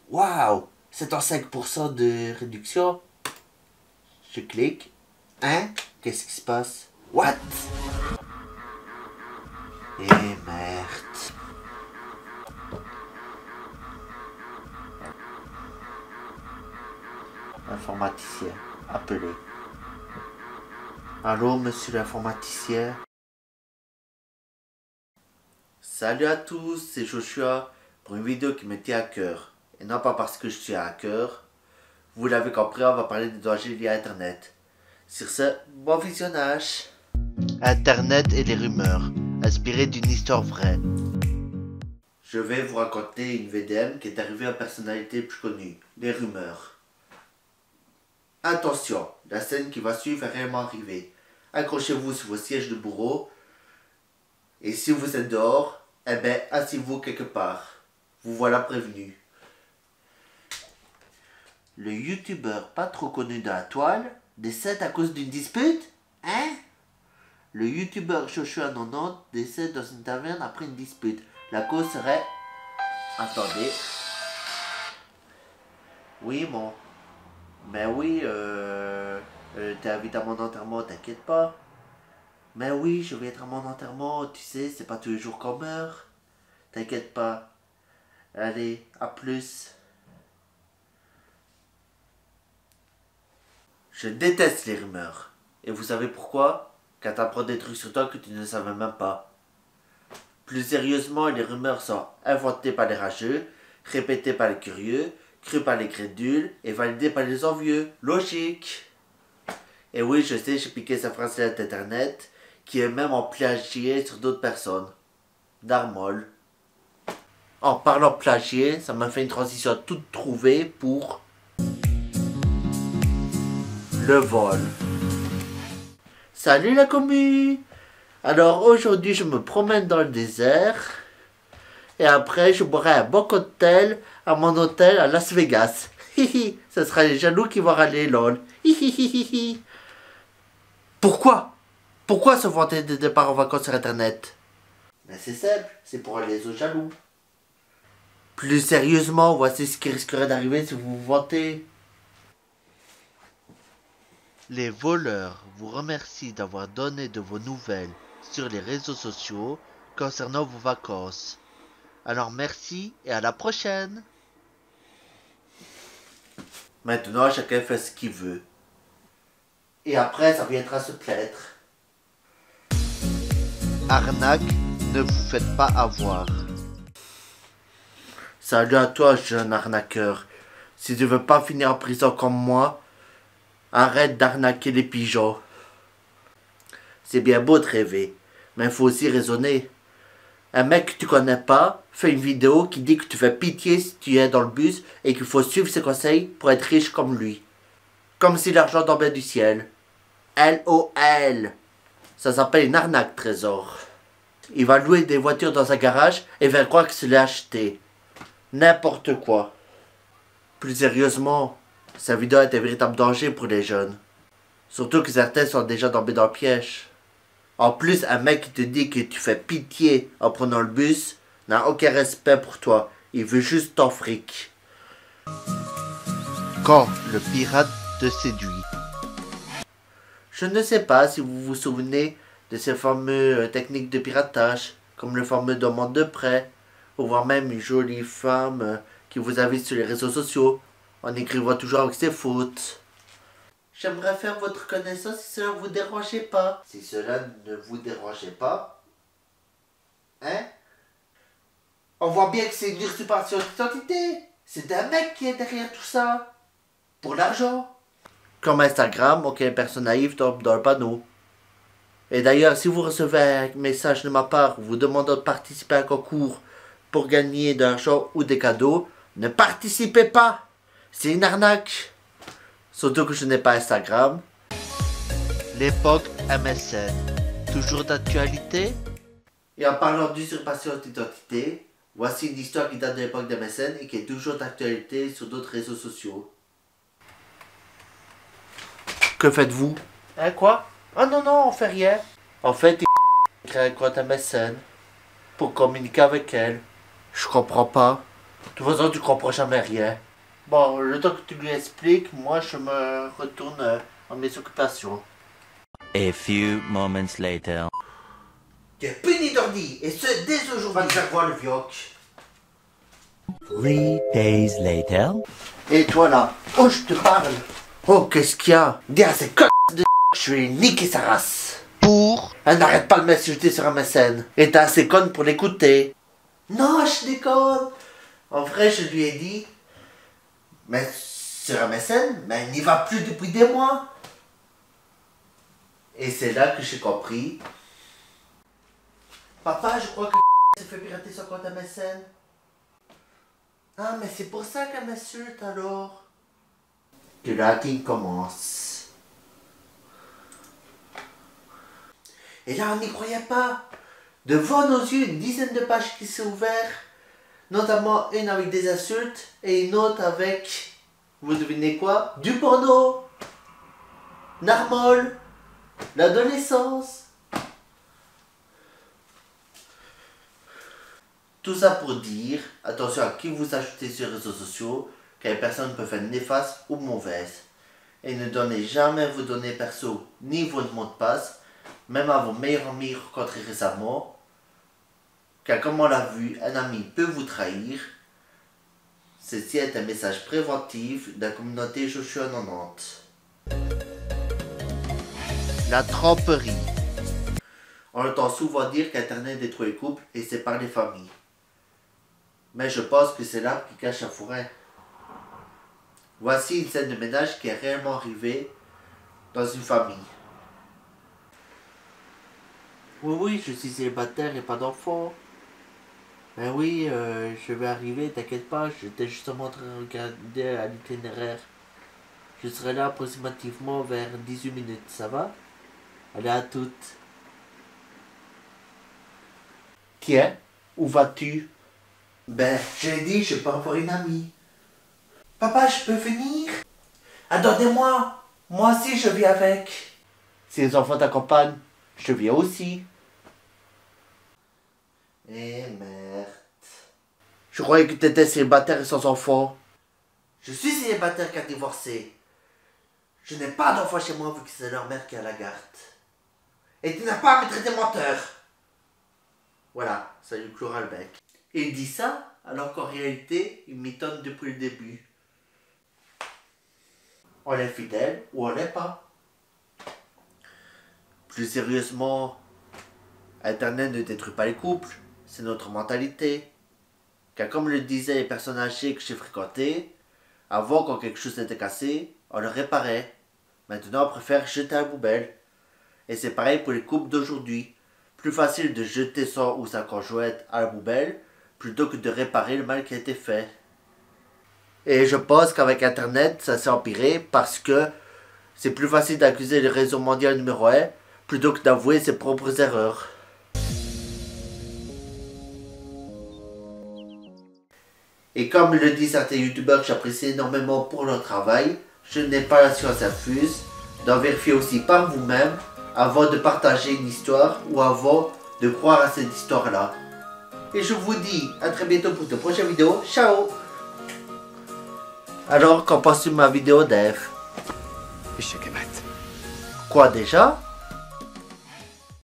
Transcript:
Waouh, 75% de réduction. Je clique. Hein? Qu'est-ce qui se passe? What? Eh merde. Informaticien, appelé. Allô, monsieur l'informaticien? Salut à tous, c'est Joshua pour une vidéo qui me tient à cœur. Et non pas parce que je suis un hacker. Vous l'avez compris, on va parler des dangers liés à Internet. Sur ce, bon visionnage. Internet et les rumeurs, inspirées d'une histoire vraie. Je vais vous raconter une VDM qui est arrivée à une personnalité plus connue, les rumeurs. Attention, la scène qui va suivre est réellement arrivée. Accrochez-vous sur vos sièges de bureau. Et si vous êtes dehors, eh ben, asseyez-vous quelque part. Vous voilà prévenu. Le youtubeur pas trop connu de la toile décède à cause d'une dispute? Hein? Le youtubeur Joshua90 décède dans une taverne après une dispute. La cause serait... Attendez. Oui, bon. Mais oui, t'es invité à mon enterrement, t'inquiète pas. Mais oui, je vais être à mon enterrement, tu sais, c'est pas tous les jours qu'on meurt. T'inquiète pas. Allez, à plus. Je déteste les rumeurs. Et vous savez pourquoi? Quand t'apprends des trucs sur toi que tu ne savais même pas. Plus sérieusement, les rumeurs sont inventées par les rageux, répétées par les curieux, crues par les crédules et validées par les envieux. Logique. Et oui, je sais, j'ai piqué sa phrase d'internet, qui est même en plagié sur d'autres personnes. Darmol. En parlant plagié, ça m'a fait une transition toute trouvée pour le vol. Salut la commu! Alors aujourd'hui je me promène dans le désert et après je boirai un bon cocktail à mon hôtel à Las Vegas. Hihi, ce sera les jaloux qui vont râler lol. Hihihihi. Pourquoi? Pourquoi se vanter des départs en vacances sur internet? Mais c'est simple, c'est pour aller aux jaloux. Plus sérieusement, voici ce qui risquerait d'arriver si vous vous vantez. Les voleurs vous remercient d'avoir donné de vos nouvelles sur les réseaux sociaux concernant vos vacances. Alors merci et à la prochaine. Maintenant, chacun fait ce qu'il veut. Et après, ça viendra se plaindre. Arnaque, ne vous faites pas avoir. Salut à toi, jeune arnaqueur. Si tu veux pas finir en prison comme moi, arrête d'arnaquer les pigeons. C'est bien beau de rêver, mais il faut aussi raisonner. Un mec que tu connais pas fait une vidéo qui dit que tu fais pitié si tu es dans le bus et qu'il faut suivre ses conseils pour être riche comme lui. Comme si l'argent tombait du ciel. LOL. Ça s'appelle une arnaque, trésor. Il va louer des voitures dans un garage et faire croire que se l'est acheté. N'importe quoi. Plus sérieusement, sa vidéo est un véritable danger pour les jeunes. Surtout que certains sont déjà tombés dans le piège. En plus, un mec qui te dit que tu fais pitié en prenant le bus n'a aucun respect pour toi. Il veut juste ton fric. Quand le pirate te séduit. Je ne sais pas si vous vous souvenez de ces fameuses techniques de piratage, comme le fameux demande de prêt, ou voire même une jolie femme qui vous invite sur les réseaux sociaux, en écrivant toujours avec ses fautes. J'aimerais faire votre connaissance si cela ne vous dérangeait pas. Si cela ne vous dérangeait pas, hein? On voit bien que c'est une usurpation d'identité. C'est un mec qui est derrière tout ça. Pour l'argent. Comme Instagram, aucune personne naïve tombe dans le panneau. Et d'ailleurs, si vous recevez un message de ma part vous demandant de participer à un concours pour gagner de l'argent ou des cadeaux, ne participez pas. C'est une arnaque. Surtout que je n'ai pas Instagram. L'époque MSN. Toujours d'actualité? Et en parlant d'usurpation d'identité, voici une histoire qui date de l'époque de MSN et qui est toujours d'actualité sur d'autres réseaux sociaux. Que faites-vous? Hein, quoi? Ah non, non, on fait rien. En fait, il crée un compte MSN pour communiquer avec elle. Je comprends pas. De toute façon, tu comprends jamais rien. Bon, le temps que tu lui expliques, moi je me retourne à mes occupations. A few moments later. Tu es puni d'ordi, et ce dès aujourd'hui. Va te faire voir le vioc. 3 days later. Et toi là, oh je te parle. Oh qu'est-ce qu'il y a? Dis à ces connes de je vais niquer sa race. Pour. Elle n'arrête pas de m'insulter sur MSN. Et t'es assez conne pour l'écouter. Non, je déconne. En vrai, je lui ai dit. Mais sur MSN, mais elle n'y va plus depuis des mois. Et c'est là que j'ai compris. Papa, je crois que s'est fait pirater son compte MSN. Ah, mais c'est pour ça qu'elle m'insulte alors. Que le hacking commence. Et là, on n'y croyait pas. Devant nos yeux, une dizaine de pages qui s'est ouvertes. Notamment une avec des insultes et une autre avec, vous devinez quoi? Du porno. Narmol. L'adolescence. Tout ça pour dire, attention à qui vous ajoutez sur les réseaux sociaux, car les personnes peuvent être néfastes ou mauvaises. Et ne donnez jamais vos données perso ni votre mot de passe, même à vos meilleurs amis rencontrés récemment, car comme on l'a vu, un ami peut vous trahir. Ceci est un message préventif de la communauté Joshua 90. La tromperie. On entend souvent dire qu'Internet détruit les couples et sépare les familles. Mais je pense que c'est l'arbre qui cache la forêt. Voici une scène de ménage qui est réellement arrivée dans une famille. Oui, je suis célibataire et pas d'enfant. Ben oui, je vais arriver, t'inquiète pas, j'étais justement en train de regarder à l'itinéraire. Je serai là approximativement vers 18 minutes, ça va? Allez, à toutes. Tiens, où vas-tu? Ben, j'ai dit, je peux avoir une amie. Papa, je peux venir? Attendez-moi, moi aussi je viens avec. Si les enfants t'accompagnent, je viens aussi. Eh merde. Je croyais que t'étais célibataire et sans enfant. Je suis célibataire car divorcé. Je n'ai pas d'enfant chez moi vu que c'est leur mère qui a la garde. Et tu n'as pas à me traiter de menteur. Voilà, ça lui clouera le bec. Et il dit ça alors qu'en réalité, il m'étonne depuis le début. On est fidèle ou on l'est pas. Plus sérieusement, Internet ne détruit pas les couples, c'est notre mentalité. Car comme le disaient les personnes âgées que j'ai fréquentées, avant quand quelque chose était cassé, on le réparait. Maintenant on préfère jeter à la poubelle. Et c'est pareil pour les couples d'aujourd'hui. Plus facile de jeter son ou sa conjointe à la poubelle, plutôt que de réparer le mal qui a été fait. Et je pense qu'avec Internet, ça s'est empiré parce que c'est plus facile d'accuser le réseau mondial numéro 1 plutôt que d'avouer ses propres erreurs. Et comme le disent certains youtubeurs que j'apprécie énormément pour leur travail, je n'ai pas la science infuse d'en vérifier aussi par vous-même avant de partager une histoire ou avant de croire à cette histoire-là. Et je vous dis à très bientôt pour de prochaines vidéos. Ciao! Alors, qu'en penses-tu de ma vidéo, Dave? Quoi déjà?